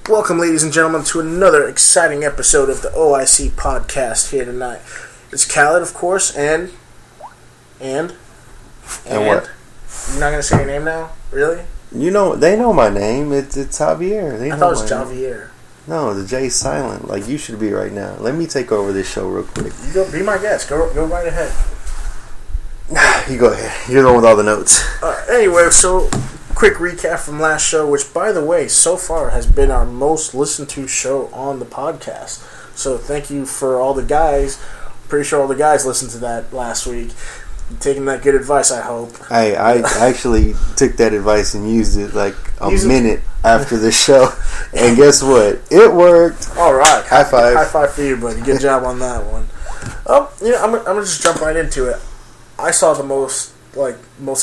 Welcome, ladies and gentlemen, to another exciting episode of the OIC podcast here tonight. It's Khaled, of course, and what? You're not going to say your name now? Really? You know, they know my name. It's Javier. I thought it was Javier. No, the J's silent. Like you should be right now. Let me take over this show real quick. You go, be my guest. Go right ahead. You go ahead. You're the one with all the notes. Anyway, so quick recap from last show, which, by the way, so far has been our most listened to show on the podcast. So thank you for all the guys. Pretty sure all the guys listened to that last week. Taking that good advice, I hope. I actually took that advice and used it like a minute after the show. And guess what? It worked. All right. High five. High five for you, buddy. Good job on that one. I'm going to just jump right into it. I saw the most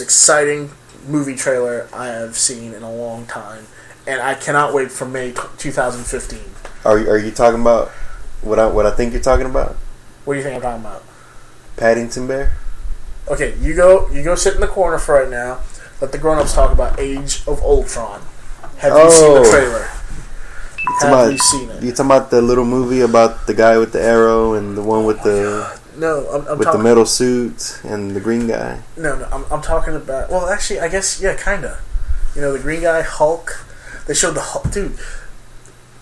exciting movie trailer I have seen in a long time, and I cannot wait for May 2015. Are you talking about what I think you're talking about? What do you think I'm talking about? Paddington Bear? Okay, you go sit in the corner for right now. Let the grown-ups talk about Age of Ultron. Have you seen the trailer? Have you seen it? You talking about the little movie about the guy with the arrow and the one with the... No, I'm with talking, the metal suit and the green guy. No, I'm talking about. Well, actually, I guess kinda. You know, the green guy, Hulk. They showed the Hulk, dude.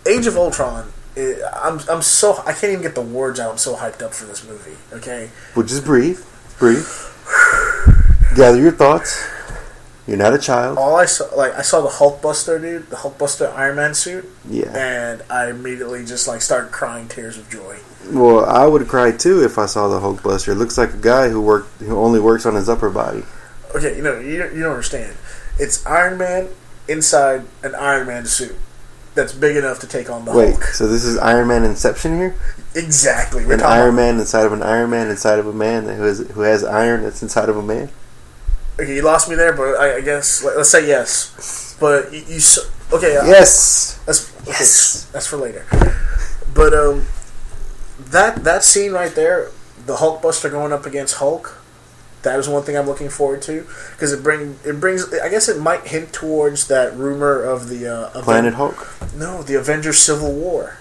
Age of Ultron. I'm so I can't even get the words out. I'm so hyped up for this movie. Okay. Well, just breathe. Gather your thoughts. You're not a child. All I saw the Hulkbuster, dude. The Hulkbuster Iron Man suit. Yeah. And I immediately just started crying tears of joy. Well, I would cry too if I saw the Hulkbuster. It looks like a guy who only works on his upper body. Okay, you don't understand. It's Iron Man inside an Iron Man suit that's big enough to take on the Hulk. Wait, so this is Iron Man Inception here? Exactly. An Iron Man inside of an Iron Man inside of a man who has iron that's inside of a man? Okay, you lost me there, but I guess let's say yes. But you okay? Yes. That's for later. But that scene right there, the Hulkbuster going up against Hulk, that is one thing I'm looking forward to because it brings. I guess it might hint towards that rumor of the Planet Hulk. No, the Avengers Civil War.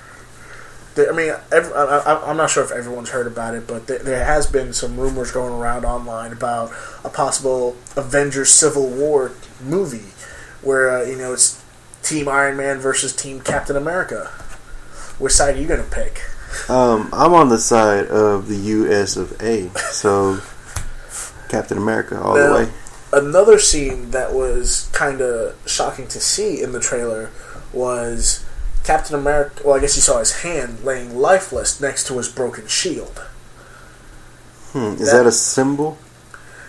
I mean, I'm not sure if everyone's heard about it, but there has been some rumors going around online about a possible Avengers Civil War movie where, it's Team Iron Man versus Team Captain America. Which side are you going to pick? I'm on the side of the US of A, so Captain America all the way. Another scene that was kind of shocking to see in the trailer was Captain America, well, I guess you saw his hand laying lifeless next to his broken shield. Is that a symbol?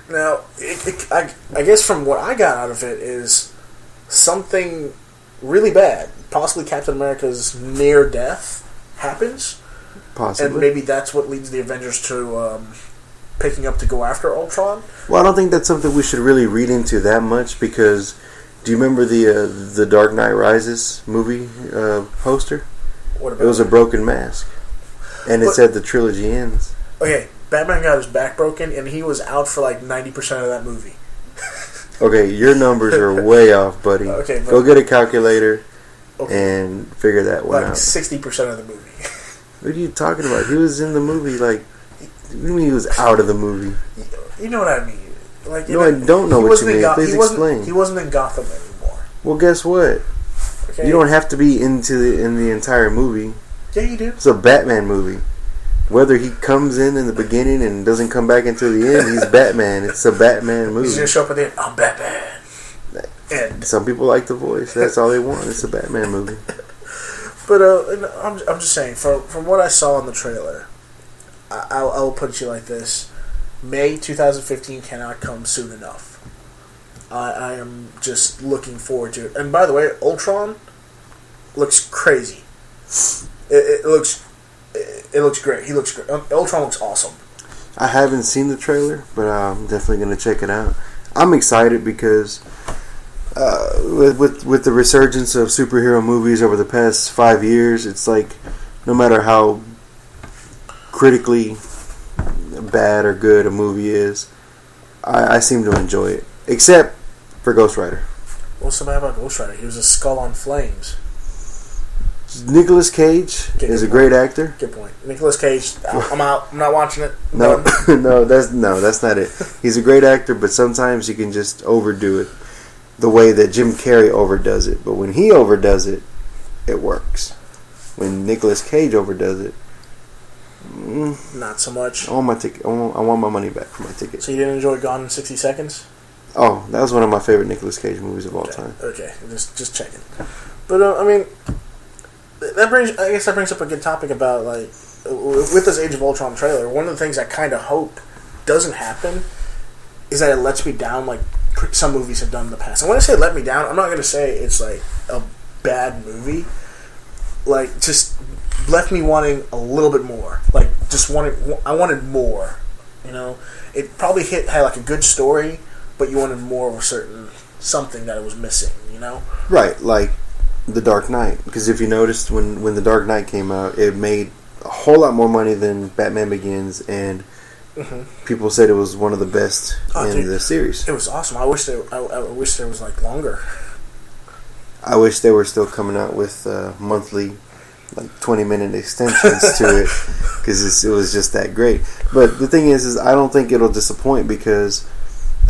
Now, I guess from what I got out of it is something really bad. Possibly Captain America's near death happens. Possibly. And maybe that's what leads the Avengers to picking up to go after Ultron. Well, I don't think that's something we should really read into that much because... Do you remember the Dark Knight Rises movie poster? What about it? Was a broken mask. And it said the trilogy ends. Okay, Batman got his back broken and he was out for 90% of that movie. Okay, your numbers are way off, buddy. Okay, go get a calculator and figure that one out. 60% of the movie. What are you talking about? He was in the movie what do you mean he was out of the movie? You know what I mean. I don't know what you mean. Please explain. He wasn't in Gotham anymore. Well, guess what? Okay. You don't have to be in the entire movie. Yeah, you do. It's a Batman movie. Whether he comes in the beginning and doesn't come back until the end, he's Batman. It's a Batman movie. He's gonna show up at the end. I'm Batman. And some people like the voice. That's all they want. It's a Batman movie. But I'm just saying, from what I saw in the trailer, I'll put it to you like this. May 2015 cannot come soon enough. I am just looking forward to it. And by the way, Ultron looks crazy. It looks great. He looks great. Ultron looks awesome. I haven't seen the trailer, but I'm definitely going to check it out. I'm excited because with the resurgence of superhero movies over the past 5 years, it's like no matter how critically bad or good a movie is, I seem to enjoy it. Except for Ghost Rider. What's so bad about Ghost Rider? He was a skull on flames. Nicolas Cage is a great actor. Good point. Nicolas Cage, I'm out. I'm not watching it. No, that's not it. He's a great actor, but sometimes he can just overdo it, the way that Jim Carrey overdoes it. But when he overdoes it, it works. When Nicolas Cage overdoes it, not so much. I want my ticket. I want my money back for my ticket. So you didn't enjoy Gone in 60 Seconds? Oh, that was one of my favorite Nicolas Cage movies of all time. Okay, just checking. But I mean, that brings up a good topic about, like, with this Age of Ultron trailer. One of the things I kind of hope doesn't happen is that it lets me down, like some movies have done in the past. And when I say let me down, I'm not going to say it's like a bad movie. Like, just left me wanting a little bit more. Like, I wanted more. You know, it probably had like a good story, but you wanted more of a certain something that it was missing. You know, right? Like The Dark Knight, because if you noticed when The Dark Knight came out, it made a whole lot more money than Batman Begins, and people said it was one of the best in the series. It was awesome. I wish there was like longer. I wish they were still coming out with monthly, like 20-minute extensions to it, because it was just that great. But the thing is I don't think it'll disappoint, because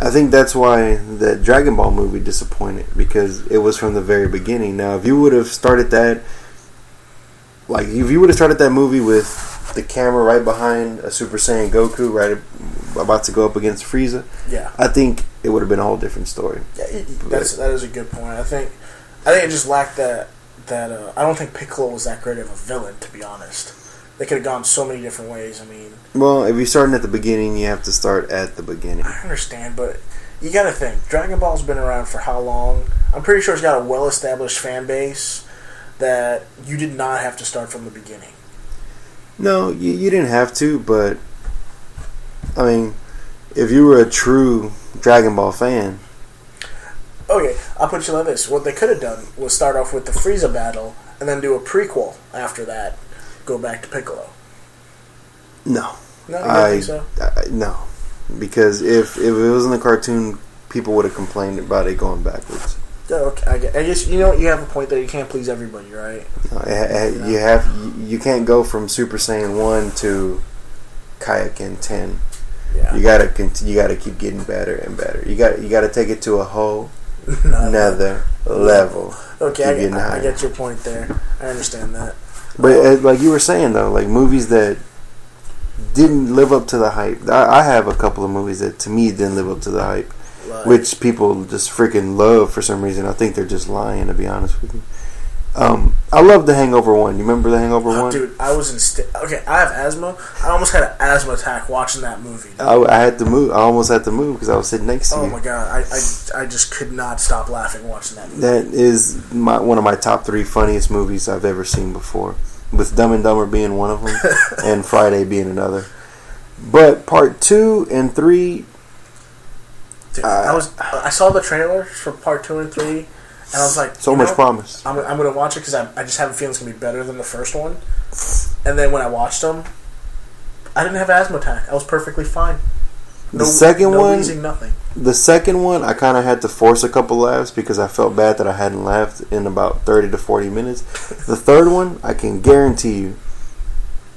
I think that's why that Dragon Ball movie disappointed, because it was from the very beginning. Now, if you would have started that, like if you would have started that movie with the camera right behind a Super Saiyan Goku, right about to go up against Frieza, yeah, I think it would have been a whole different story. Yeah, that is a good point. I think it just lacked that. I don't think Piccolo was that great of a villain, to be honest. They could have gone so many different ways. I mean, well, if you're starting at the beginning, you have to start at the beginning. I understand, but you got to think. Dragon Ball's been around for how long? I'm pretty sure it's got a well-established fan base that you did not have to start from the beginning. No, you didn't have to, but I mean, if you were a true Dragon Ball fan. Okay, I'll put you like this. What they could have done was start off with the Frieza battle and then do a prequel after that. Go back to Piccolo. No. No, you don't think so? No. Because if it was in the cartoon, people would have complained about it going backwards. Oh, okay, I guess you have a point there. You can't please everybody, right? You can't go from Super Saiyan 1 to Kaioken 10. Yeah. You gotta keep getting better and better. You gotta take it to a whole another level. Okay, I get your point there. I understand that. But like you were saying though, like movies that didn't live up to the hype. I have a couple of movies that to me didn't live up to the hype, which people just freaking love for some reason. I think they're just lying, to be honest with you. I love The Hangover 1. You remember The Hangover 1? Dude, I was okay, I have asthma. I almost had an asthma attack watching that movie. I had to move. I almost had to move because I was sitting next to you. Oh my god, I just could not stop laughing watching that movie. That is one of my top 3 funniest movies I've ever seen before, with Dumb and Dumber being one of them and Friday being another. But part 2 and 3... Dude, I saw the trailers for part 2 and 3... And I was like, so much promise. I'm going to watch it because I just have a feeling it's going to be better than the first one. And then when I watched them, I didn't have an asthma attack. I was perfectly fine. The second one, wheezing, nothing. The second one, I kind of had to force a couple laughs because I felt bad that I hadn't laughed in about 30 to 40 minutes. The third one, I can guarantee you,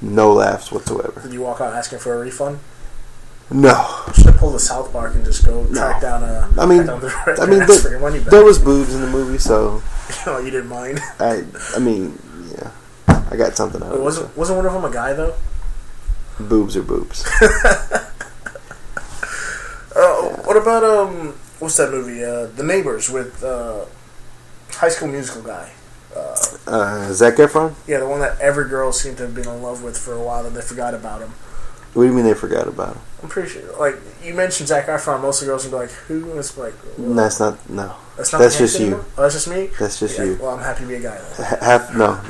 no laughs whatsoever. Did you walk out asking for a refund? No. You should have pulled the South Park and just go track down there was boobs in the movie, so oh, you didn't mind. I mean, yeah, I got something out of it. Wasn't one of them a guy though? Boobs are boobs. What about what's that movie? The Neighbors with High School Musical guy. Zac Efron? Yeah, the one that every girl seemed to have been in love with for a while, and they forgot about him. What do you mean they forgot about him? I'm pretty sure. Like, you mentioned Zac Efron, most of the girls would be like, who? And it's like... Well, that's not... No. That's just you. Oh, that's just me? That's just you. Well, I'm happy to be a guy, then. No.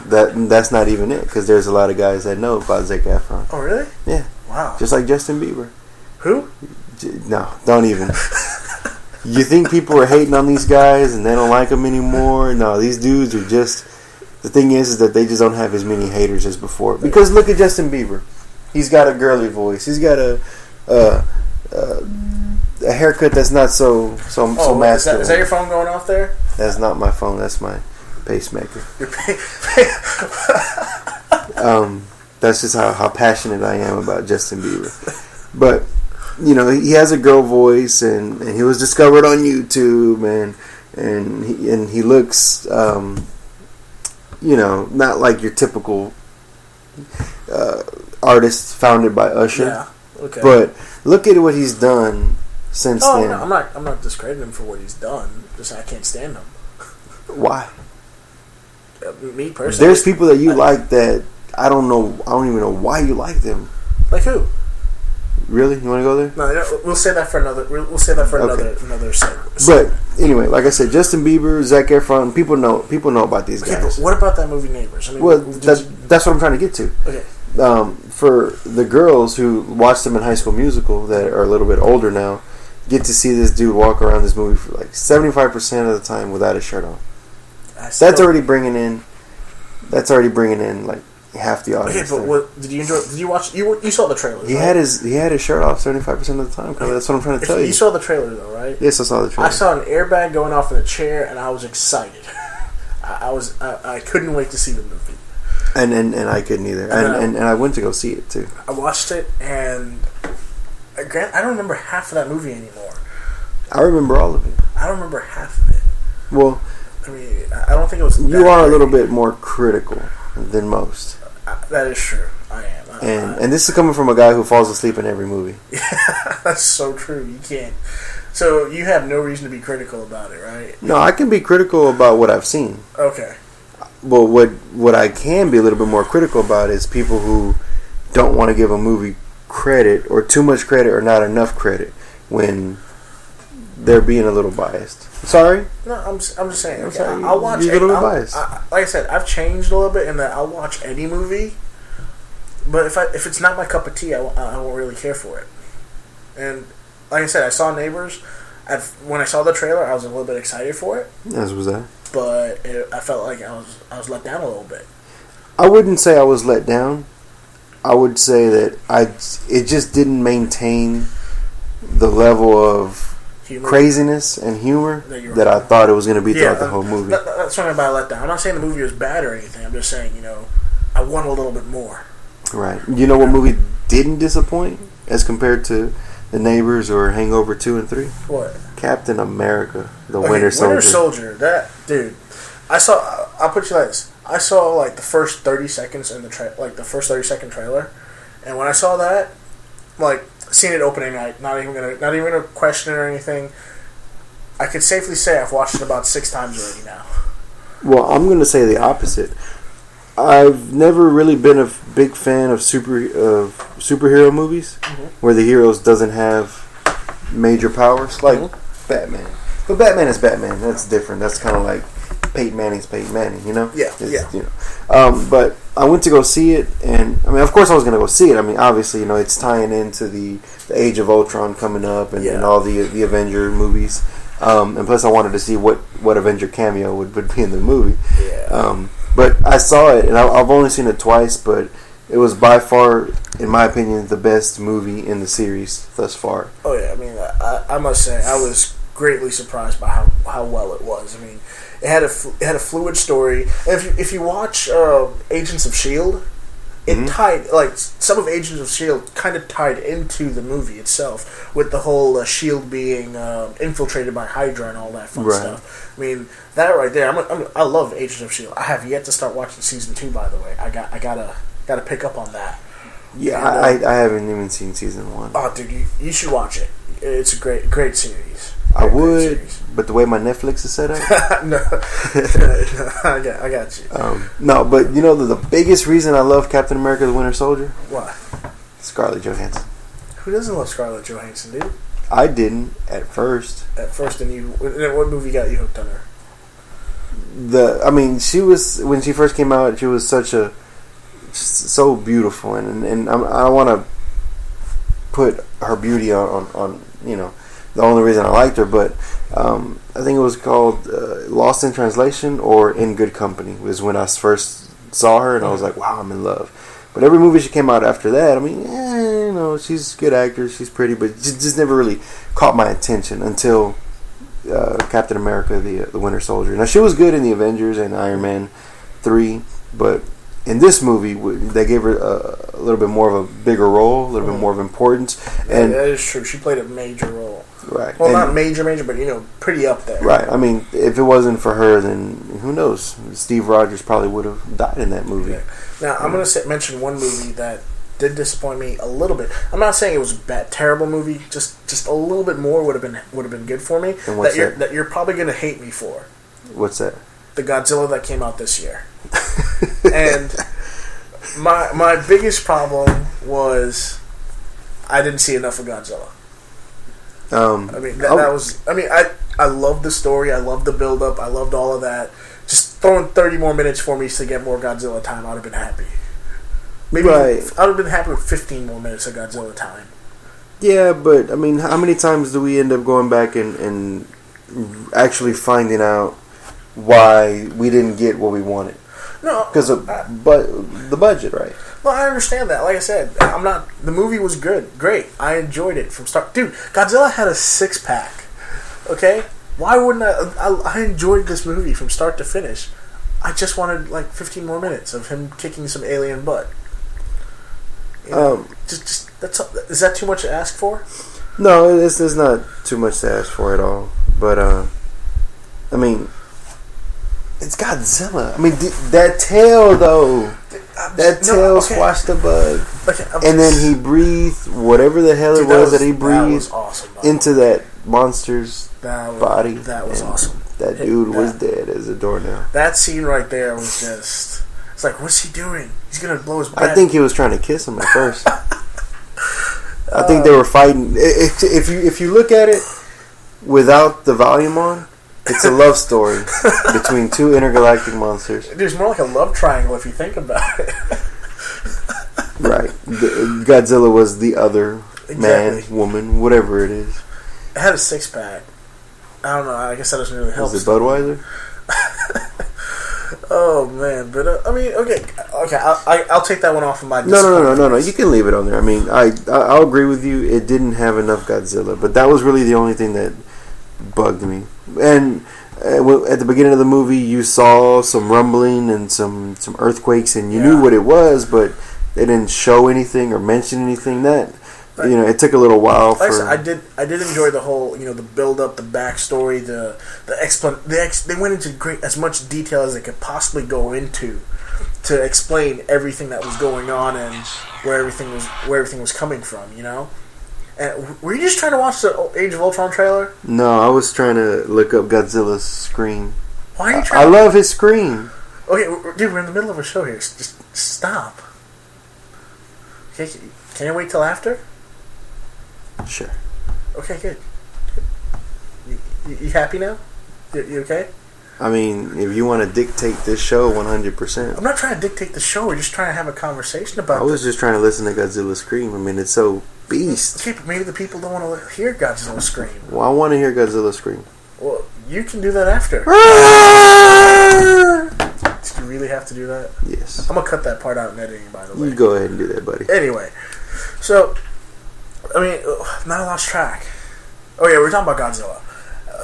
That's not even it, because there's a lot of guys that know about Zac Efron. Oh, really? Yeah. Wow. Just like Justin Bieber. Who? No, don't even. You think people are hating on these guys and they don't like them anymore? No, these dudes are just... The thing is that they just don't have as many haters as before. Because look at Justin Bieber. He's got a girly voice. He's got a haircut that's not so masculine. Is that your phone going off there? That's not my phone. That's my Pacemaker. Your That's just how passionate I am about Justin Bieber. But he has a girl voice, and he was discovered on YouTube, and he looks, not like your typical artist founded by Usher. Yeah. Okay. But look at what he's done since then. No, I'm not discrediting him for what he's done. Just I can't stand him. Why? Me personally. There's people that you like that I don't know. I don't even know why you like them. Like who? Really? You want to go there? No, we'll say that for another. We'll say that for another segment. But anyway, like I said, Justin Bieber, Zac Efron, people know about these guys. Okay, but what about that movie Neighbors? I mean, well, that's what I'm trying to get to. Okay. For the girls who watched them in High School Musical that are a little bit older now, get to see this dude walk around this movie for like 75% of the time without his shirt on. That's already bringing in like half the audience. Okay, but what did you enjoy? Did you watch? You saw the trailer. He had his shirt off 75% of the time. That's what I'm trying to tell you. You saw the trailer though, right? Yes, I saw the trailer. I saw an airbag going off in a chair, and I was excited. I couldn't wait to see the movie. And I couldn't either. And I went to go see it too. I watched it, and I don't remember half of that movie anymore. I remember all of it. I don't remember half of it. Well, I mean, I don't think it was. You are a little bit more critical than most. That is true. I am. And this is coming from a guy who falls asleep in every movie. Yeah, that's so true. You can't. So you have no reason to be critical about it, right? No, I can be critical about what I've seen. Okay. But what I can be a little bit more critical about is people who don't want to give a movie credit, or too much credit, or not enough credit when they're being a little biased. Sorry? No, I'm just saying. I'm Okay, sorry. I'll watch. You're a little bit biased. Like I said, I've changed a little bit in that I'll watch any movie, but if it's not my cup of tea, I won't really care for it. And like I said, I saw Neighbors. When I saw the trailer, I was a little bit excited for it. As was that. But I felt like I was let down a little bit. I wouldn't say I was let down. I would say that it just didn't maintain the level of craziness and humor that I thought it was going to be throughout the whole movie. That's what I mean by let down. I'm not saying the movie was bad or anything. I'm just saying, I want a little bit more. Right. You know what movie didn't disappoint as compared to The Neighbors or Hangover 2 and 3? What? Captain America, the Winter Soldier. Winter Soldier, that dude. I'll put you like this. I saw like the first 30 seconds in the the first 30-second trailer, and when I saw that, like seeing it opening night, not even gonna question it or anything. I could safely say I've watched it about 6 times already now. Well, I'm gonna say the opposite. I've never really been a big fan of superhero movies where the heroes doesn't have major powers like Batman. But Batman is Batman. That's different. That's kind of like Peyton Manning's Peyton Manning, Yeah. But I went to go see it, and I mean, of course, I was going to go see it. I mean, obviously, it's tying into the Age of Ultron coming up and all the Avenger movies. And plus, I wanted to see what Avenger cameo would be in the movie. Yeah. But I saw it, and I've only seen it twice, but it was by far, in my opinion, the best movie in the series thus far. Oh yeah, I mean, I must say I was greatly surprised by how well it was. I mean, it had a fluid story. And if you watch Agents of S.H.I.E.L.D., it tied, like, some of Agents of S.H.I.E.L.D. kind of tied into the movie itself with the whole S.H.I.E.L.D. being infiltrated by Hydra and all that fun stuff. I mean, that right there, I love Agents of S.H.I.E.L.D. I have yet to start watching season 2, by the way. I gotta pick up on that. Yeah, and, I haven't even seen season 1. Oh, dude, you should watch it. It's a great series. I would, but the way my Netflix is set up, no, I got you. No, but the biggest reason I love Captain America: The Winter Soldier. Why? Scarlett Johansson. Who doesn't love Scarlett Johansson, dude? I didn't at first. And what movie got you hooked on her? She was, when she first came out, she was so beautiful, and I want to put her beauty on the only reason I liked her, but I think it was called Lost in Translation or In Good Company was when I first saw her, and I was like, wow, I'm in love. But every movie she came out after that, I mean, she's a good actor, she's pretty, but just never really caught my attention until Captain America, the Winter Soldier. Now she was good in the Avengers and Iron Man 3, but in this movie they gave her a little bit more of a bigger role, a little bit more of importance. And that is true. She played a major role. Right. Well, not major, but pretty up there. Right. I mean, if it wasn't for her, then who knows? Steve Rogers probably would have died in that movie. Yeah. Now I'm going to mention one movie that did disappoint me a little bit. I'm not saying it was a bad, terrible movie. Just a little bit more would have been good for me. And what's that you're probably going to hate me for. What's that? The Godzilla that came out this year. And my biggest problem was I didn't see enough of Godzilla. I mean that was. I mean I loved the story. I loved the build up. I loved all of that. Just throwing 30 more minutes for me to get more Godzilla time, I'd have been happy. Maybe I'd have been happy with 15 more minutes of Godzilla time. Yeah, but I mean, how many times do we end up going back and actually finding out why we didn't get what we wanted? No, because of the budget, right? Well, I understand that. Like I said, the movie was good, great. I enjoyed it from start. Dude, Godzilla had a 6-pack. Okay, why wouldn't I enjoyed this movie from start to finish. I just wanted like 15 more minutes of him kicking some alien butt. Just is that too much to ask for? No, it's not too much to ask for at all. But I mean, it's Godzilla. I mean, that tail though. That tail squashed the bug, and then he breathed whatever the hell it was that he breathed into that monster's body. That was awesome. That dude was dead as a doornail. That scene right there was just. It's like, what's he doing? He's gonna blow his breath. I think he was trying to kiss him at first. I think they were fighting. If you look at it without the volume on, it's a love story between two intergalactic monsters. It's more like a love triangle if you think about it. Right. Godzilla was the other man, woman, whatever it is. It had a 6-pack. I don't know. I guess that doesn't really help. Was it Budweiser? Oh man, but I mean, okay. I'll take that one off of my. No. You can leave it on there. I mean, I'll agree with you. It didn't have enough Godzilla, but that was really the only thing that bugged me. And at the beginning of the movie, you saw some rumbling and some earthquakes, and you knew what it was, but they didn't show anything or mention anything. That it took a little while. I did enjoy the whole the build up, the backstory, the they went into as much detail as they could possibly go into to explain everything that was going on and where everything was coming from. And were you just trying to watch the Age of Ultron trailer? No, I was trying to look up Godzilla's scream. Why are you trying? I love his scream. Okay, dude, we're in the middle of a show here. Just stop. Okay, can you wait till after? Sure. Okay, good. You happy now? You okay? I mean, if you want to dictate this show 100%. I'm not trying to dictate the show. We're just trying to have a conversation about it. I was just trying to listen to Godzilla scream. I mean, it's so beast. Okay, but maybe the people don't want to hear Godzilla scream. Well, I want to hear Godzilla scream. Well, you can do that after. Did you really have to do that? Yes. I'm going to cut that part out in editing, by the way. You go ahead and do that, buddy. Anyway, so... I mean, not a lost track. Oh yeah, we're talking about Godzilla.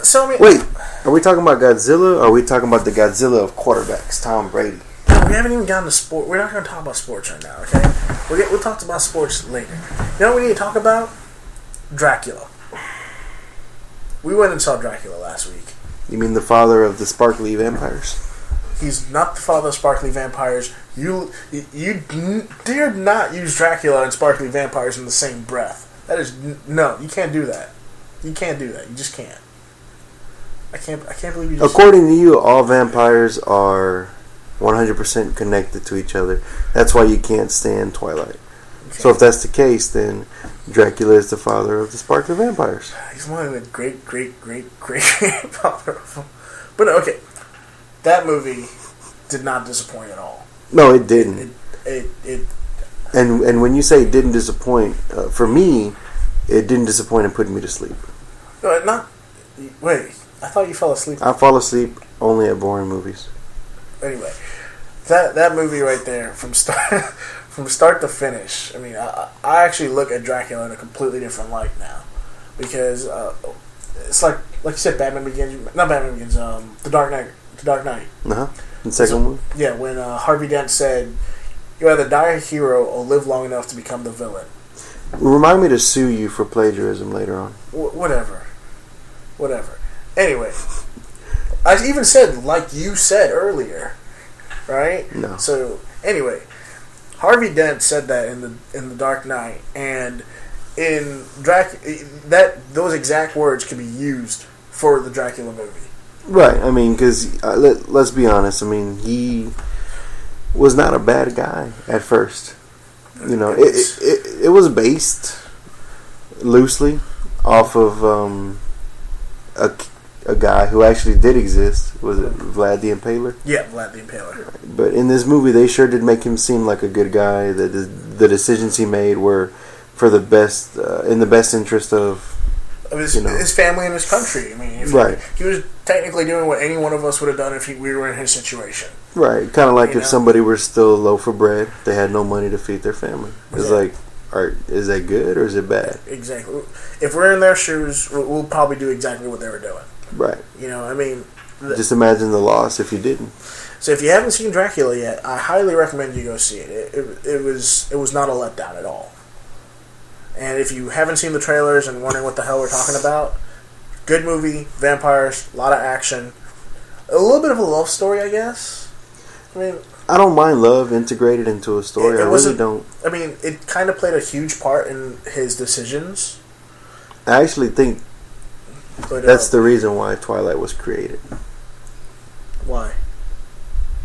So I mean, wait, are we talking about Godzilla? Or are we talking about the Godzilla of quarterbacks, Tom Brady? We haven't even gotten to sport. We're not going to talk about sports right now. Okay, we'll talk about sports later. You know what we need to talk about? Dracula. We went and saw Dracula last week. You mean the father of the sparkly vampires? He's not the father of sparkly vampires. You dare not use Dracula and sparkly vampires in the same breath. That is no. You can't do that. You can't do that. You just can't. I can't believe you. Just According to you, all vampires are 100% connected to each other. That's why you can't stand Twilight. Okay. So if that's the case, then Dracula is the father of the sparkly vampires. He's one of the great father of them. But okay, that movie did not disappoint at all. No, it didn't. It And when you say it didn't disappoint, for me, it didn't disappoint in putting me to sleep. No, wait, I thought you fell asleep. I fall asleep only at boring movies. Anyway, that movie right there, from start to finish, I mean, I actually look at Dracula in a completely different light now. Because it's like like you said, Batman Begins. Not Batman Begins. The Dark Knight. The Dark Knight. The second one. Yeah, when Harvey Dent said, "You either die a hero or live long enough to become the villain." Remind me to sue you for plagiarism later on. Whatever. Anyway, I even said, like you said earlier, right? No. So anyway, Harvey Dent said that in the Dark Knight, and in those exact words could be used for the Dracula movie. Right. I mean, because let's be honest. I mean, he was not a bad guy at first. You know, it was based loosely off of a guy who actually did exist. Was it Vlad the Impaler? Yeah, Vlad the Impaler. But in this movie, they sure did make him seem like a good guy. That the decisions he made were for the best, in the best interest of his family and his country. I mean, he was technically doing what any one of us would have done if we were in his situation. Right, kind of like if somebody were still a loaf of bread, they had no money to feed their family. It's like, is that good or is it bad? Exactly. If we're in their shoes, we'll probably do exactly what they were doing. Right. You know, I mean... Just imagine the loss if you didn't. So if you haven't seen Dracula yet, I highly recommend you go see it. It was not a letdown at all. And if you haven't seen the trailers and wondering what the hell we're talking about, good movie, vampires, a lot of action, a little bit of a love story, I guess. I mean, I don't mind love integrated into a story. I really don't. I mean, it kind of played a huge part in his decisions. I actually think that's the reason why Twilight was created. Why?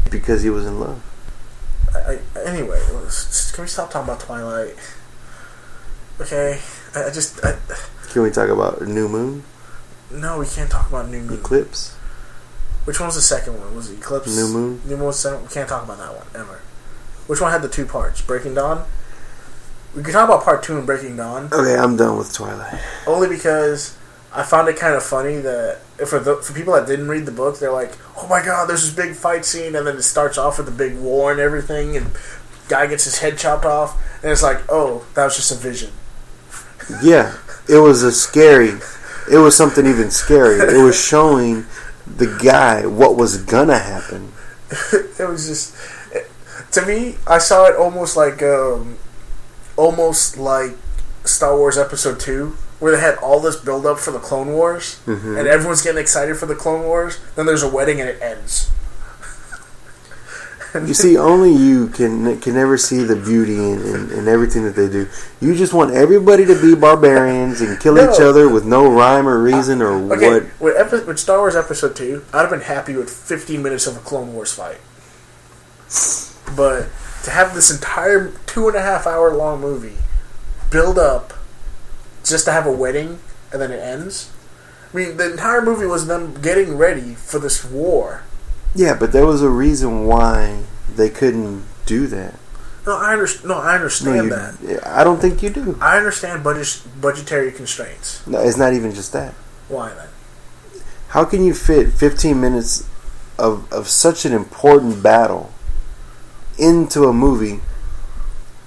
Because he was in love. Anyway, can we stop talking about Twilight? Okay, Can we talk about New Moon? No, we can't talk about New Moon. Eclipse? Which one was the second one? Was it Eclipse? New Moon? New Moon was the second. We can't talk about that one, ever. Which one had the two parts? Breaking Dawn? We can talk about part 2 in Breaking Dawn. Okay, I'm done with Twilight. Only because I found it kind of funny that for people that didn't read the book, they're like, oh my god, there's this big fight scene, and then it starts off with a big war and everything, and guy gets his head chopped off, and it's like, oh, that was just a vision. Yeah, it was it was something even scarier. It was showing the guy what was gonna happen. It was just, to me, I saw it almost like Star Wars Episode 2, where they had all this build up for the Clone Wars, and everyone's getting excited for the Clone Wars. Then there's a wedding and it ends. You see, only you can never see the beauty in everything that they do. You just want everybody to be barbarians and kill each other with no rhyme or reason or what. With Star Wars Episode 2, I'd have been happy with 15 minutes of a Clone Wars fight. But to have this entire 2.5 hour long movie build up just to have a wedding and then it ends. I mean, the entire movie was them getting ready for this war. Yeah, but there was a reason why they couldn't do that. No, I understand that. I don't think you do. I understand budgetary constraints. No, it's not even just that. Why then? How can you fit 15 minutes of such an important battle into a movie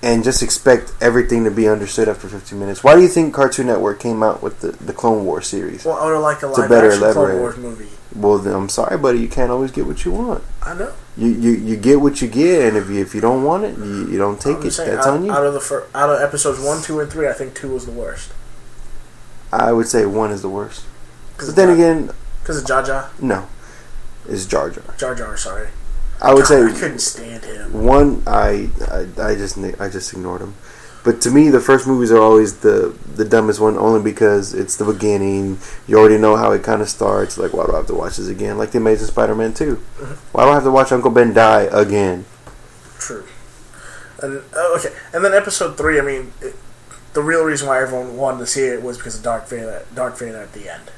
and just expect everything to be understood after 15 minutes? Why do you think Cartoon Network came out with the Clone Wars series? Well, I would have liked a live action Clone Wars movie. Well, then, I'm sorry, buddy. You can't always get what you want. I know. You get what you get, and if you don't want it, you don't take it. That's on you. Out of episodes 1, 2, and 3, I think 2 was the worst. I would say 1 is the worst. But then again, because of Jar Jar. No, it's Jar Jar. Jar Jar, sorry. I would say I couldn't stand him. 1, I just ignored him. But to me, the first movies are always the dumbest one, only because it's the beginning. You already know how it kind of starts. Like, why do I have to watch this again? Like The Amazing Spider-Man 2. Why do I have to watch Uncle Ben die again? True. And then episode 3. I mean, the real reason why everyone wanted to see it was because of Darth Vader at the end.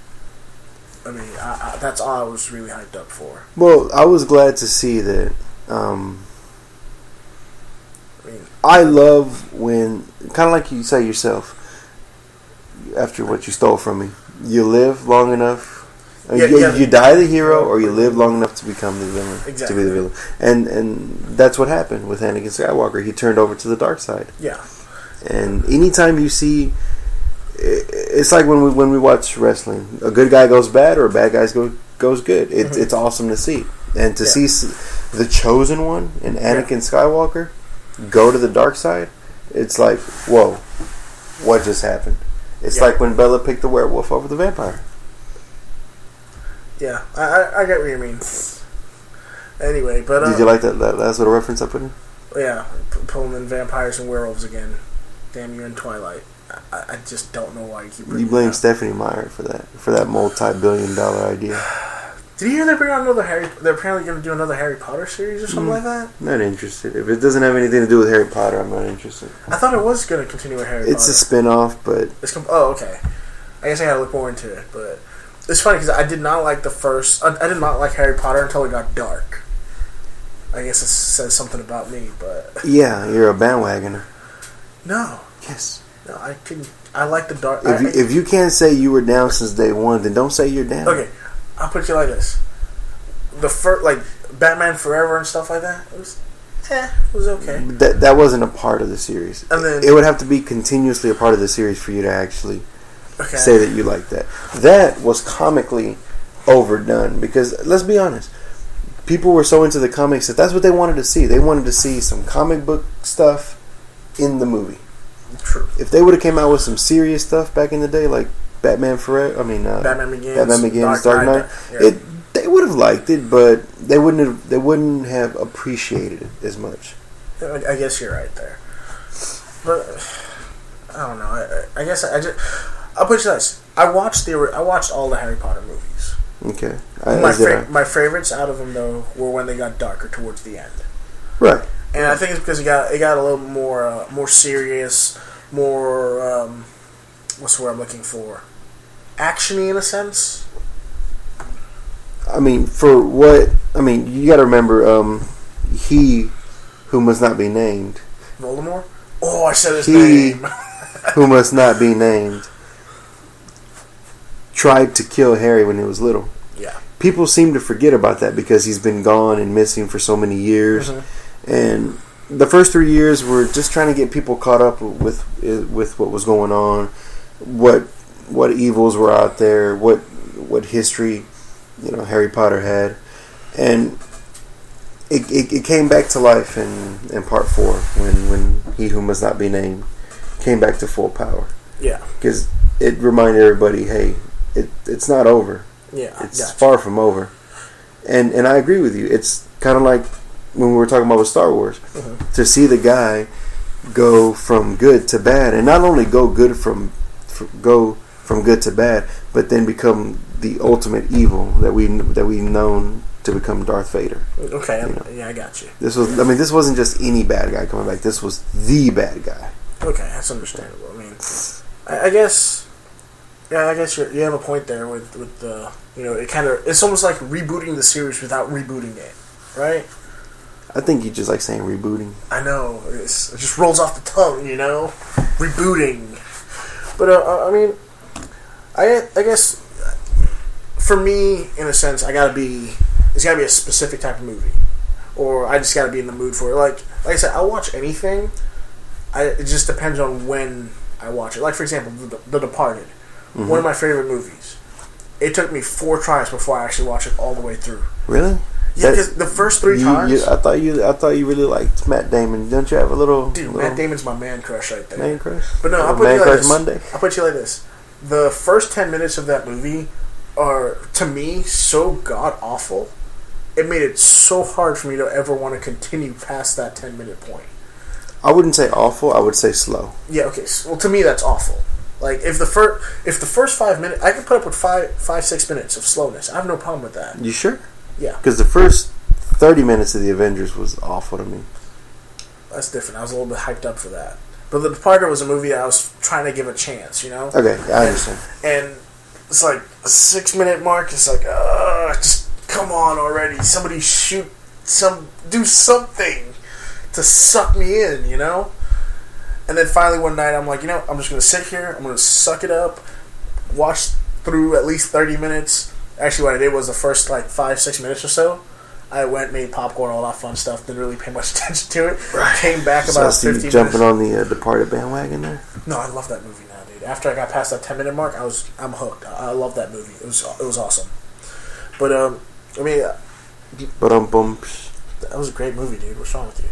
I mean, that's all I was really hyped up for. Well, I was glad to see that. I love when, kind of like you say yourself, after what you stole from me, you live long enough. You die the hero, or you live long enough to become the villain. Exactly. To be the villain, and that's what happened with Anakin Skywalker. He turned over to the dark side. Yeah. And anytime you see, it's like when we watch wrestling. A good guy goes bad, or a bad guy goes good. It's awesome to see, and to see the Chosen One and Anakin Skywalker go to the dark side. It's like, whoa, what just happened? It's like when Bella picked the werewolf over the vampire. Yeah, I get what you mean. Anyway, but did you like that last little reference I put in? Yeah, pulling in vampires and werewolves again. Damn, you're in Twilight. I just don't know why you keep bringing You blame it up. Stephanie Meyer for that multi-billion-dollar idea. Did you hear they're bringing out another They're apparently going to do another Harry Potter series or something like that? Not interested. If it doesn't have anything to do with Harry Potter, I'm not interested. I thought it was going to continue with Harry Potter. It's a spin-off, but... Oh, okay. I guess I got to look more into it, but... It's funny because I did not like the first... I did not like Harry Potter until it got dark. I guess it says something about me, but... Yeah, you're a bandwagoner. No. Yes. No, I couldn't... I like the dark... If you can't say you were down since day one, then don't say you're down. Okay. I'll put you like this. The first, like, Batman Forever and stuff like that, it was okay. That wasn't a part of the series. And then, it would have to be continuously a part of the series for you to actually say that you like that. That was comically overdone because, let's be honest, people were so into the comics that that's what they wanted to see. They wanted to see some comic book stuff in the movie. True. If they would have came out with some serious stuff back in the day, like Batman Forever, Batman Begins, Dark Knight, they would have liked it, but they wouldn't have appreciated it as much. I guess you're right there, but I don't know. I guess I'll put you this: I watched all the Harry Potter movies. Okay, my favorites out of them though were when they got darker towards the end. Right, and I think it's because it got a little more serious, more what's the word I'm looking for? Actiony in a sense. You got to remember, he who must not be named. Voldemort? Oh, I said his name. Who must not be named tried to kill Harry when he was little. Yeah. People seem to forget about that because he's been gone and missing for so many years. Mm-hmm. And the first 3 years were just trying to get people caught up with what was going on, what evils were out there, what history Harry Potter had, and it came back to life in part 4 when he who must not be named came back to full power. Yeah, because it reminded everybody, hey, it's not over. Yeah, it's far from over. And I agree with you. It's kind of like when we were talking about with Star Wars, mm-hmm. to see the guy go from good to bad, and not only go from good to bad, but then become the ultimate evil that we known to become Darth Vader. Okay, yeah, I got you. This wasn't just any bad guy coming back. This was the bad guy. Okay, that's understandable. I mean, I guess you have a point there with the it's almost like rebooting the series without rebooting it, right? I think you just like saying rebooting. I know it just rolls off the tongue, rebooting. But I guess for me, in a sense, it's gotta be a specific type of movie, or I just gotta be in the mood for it. Like I said, I'll watch anything. It just depends on when I watch it. Like for example, The Departed, mm-hmm. one of my favorite movies. It took me 4 tries before I actually watched it all the way through. Really? Yeah, because the first 3 times. I thought you really liked Matt Damon. Don't you have a little? Dude, Matt Damon's my man crush right there. Man crush. But no, I'll put you like this. The first 10 minutes of that movie are, to me, so god awful. It made it so hard for me to ever want to continue past that 10-minute point. I wouldn't say awful. I would say slow. Yeah. Okay. Well, to me, that's awful. Like if the first 5 minutes, I can put up with 5-6 minutes of slowness. I have no problem with that. You sure? Yeah. Because the first 30 minutes of The Avengers was awful to me. That's different. I was a little bit hyped up for that. But The Departed was a movie I was trying to give a chance, Okay, I understand. And it's like a 6-minute mark. It's like, just come on already. Somebody do something to suck me in, And then finally one night I'm like, I'm just going to sit here. I'm going to suck it up, watch through at least 30 minutes. Actually, what I did was the first 5-6 minutes or so, I went, made popcorn, all that fun stuff. Didn't really pay much attention to it. Right. Came back about 50 minutes. Jumping on the Departed bandwagon there? No, I love that movie now, dude. After I got past that 10-minute mark, I'm hooked. I love that movie. It was awesome. But I mean, that was a great movie, dude. What's wrong with you?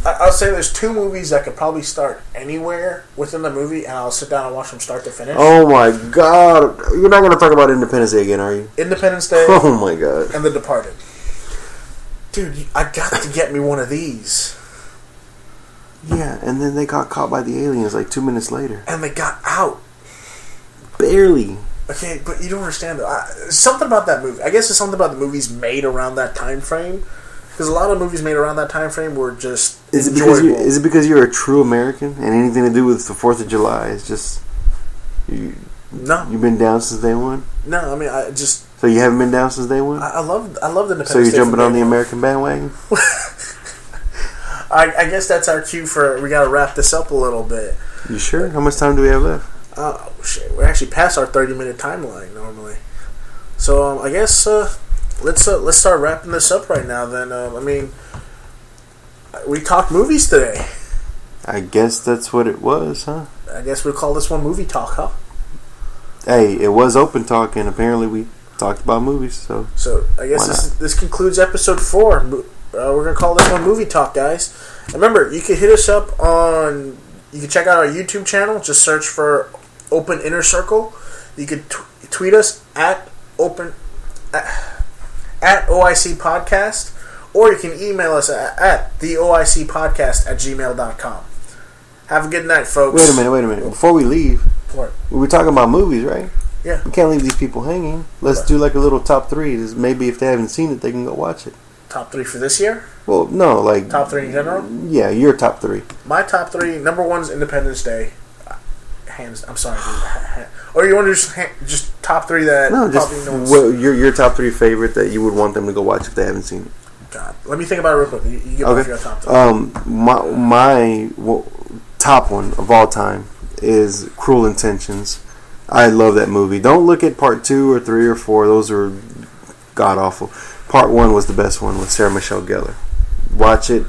I'll say there's 2 movies that could probably start anywhere within the movie, and I'll sit down and watch them start to finish. Oh my god! You're not gonna talk about Independence Day again, are you? Independence Day. Oh my god! And The Departed. Dude, I got to get me one of these. Yeah, and then they got caught by the aliens like 2 minutes later. And they got out. Barely. Okay, but you don't understand though. Something about that movie. I guess it's something about the movies made around that time frame. Because a lot of movies made around that time frame were just enjoyable. Is it because you're a true American and anything to do with the 4th of July is just... No. You've been down since day one? No, I mean, I just... So you haven't been down since day one? I love Independence Day. So you're jumping on the American bandwagon? I guess that's our cue for... We got to wrap this up a little bit. You sure? How much time do we have left? Oh, shit. We're actually past our 30-minute timeline normally. So, I guess... Let's start wrapping this up right now. Then I mean, we talked movies today. I guess that's what it was, huh? I guess we'll call this one movie talk, huh? Hey, it was open talk, and apparently we talked about movies. So I guess this concludes episode 4. We're gonna call this one movie talk, guys. And remember, you can hit us up on. You can check out our YouTube channel. Just search for Open Inner Circle. You can tweet us at OIC Podcast, or you can email us at theoicpodcast@gmail.com. Have a good night, folks. Wait a minute. Before we leave, what? We were talking about movies, right? Yeah. We can't leave these people hanging. Let's do like a little top 3. Maybe if they haven't seen it, they can go watch it. Top 3 for this year? Well, no, like... Top 3 in general? Yeah, your top 3. My top 3, number 1's Independence Day. I'm sorry, dude. Or you want to just top 3 that probably no one's... your top 3 favorite that you would want them to go watch if they haven't seen it. God, let me think about it real quick. You get off your top 3. My top one of all time is Cruel Intentions. I love that movie. Don't look at part 2 or 3 or 4. Those are god awful. Part 1 was the best one with Sarah Michelle Gellar. Watch it.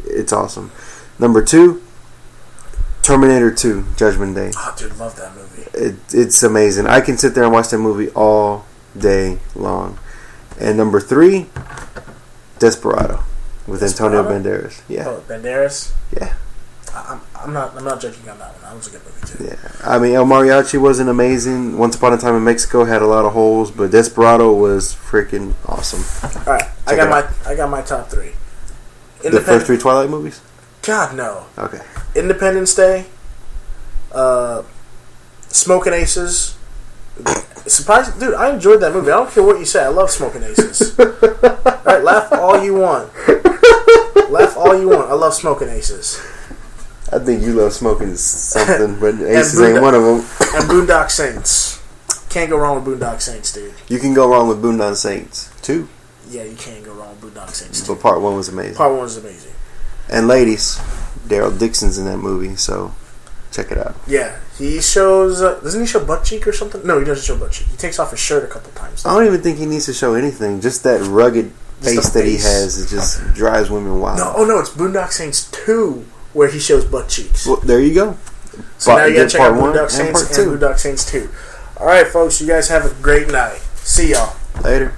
It's awesome. Number 2, Terminator 2, Judgment Day. Oh, dude, love that movie. It's amazing. I can sit there and watch that movie all day long. And number 3, Desperado with Antonio Banderas. Yeah. Oh, Banderas? Yeah. I'm not joking on that one. That was a good movie too. Yeah. I mean, El Mariachi wasn't amazing. Once Upon a Time in Mexico had a lot of holes, but Desperado was freaking awesome. All right, I got my top 3. The first 3 Twilight movies? God, no. Okay. Independence Day, Smoking Aces. Surprise, dude! I enjoyed that movie. I don't care what you say. I love Smoking Aces. All right, laugh all you want. Laugh all you want. I love Smoking Aces. I think you love smoking something, but Aces ain't one of them. And Boondock Saints. Can't go wrong with Boondock Saints, dude. You can go wrong with Boondock Saints 2. Yeah, you can't go wrong with Boondock Saints 2. But part 1 was amazing. Part 1 was amazing. And ladies, Daryl Dixon's in that movie, so check it out. Yeah, he shows... doesn't he show butt cheek or something? No, he doesn't show butt cheek. He takes off his shirt a couple times. I don't even think he needs to show anything. Just that rugged face that he has, it just drives women wild. No, it's Boondock Saints 2 where he shows butt cheeks. Well, there you go. So now you gotta check out Boondock Saints and Boondock Saints 2. Alright, folks, you guys have a great night. See y'all. Later.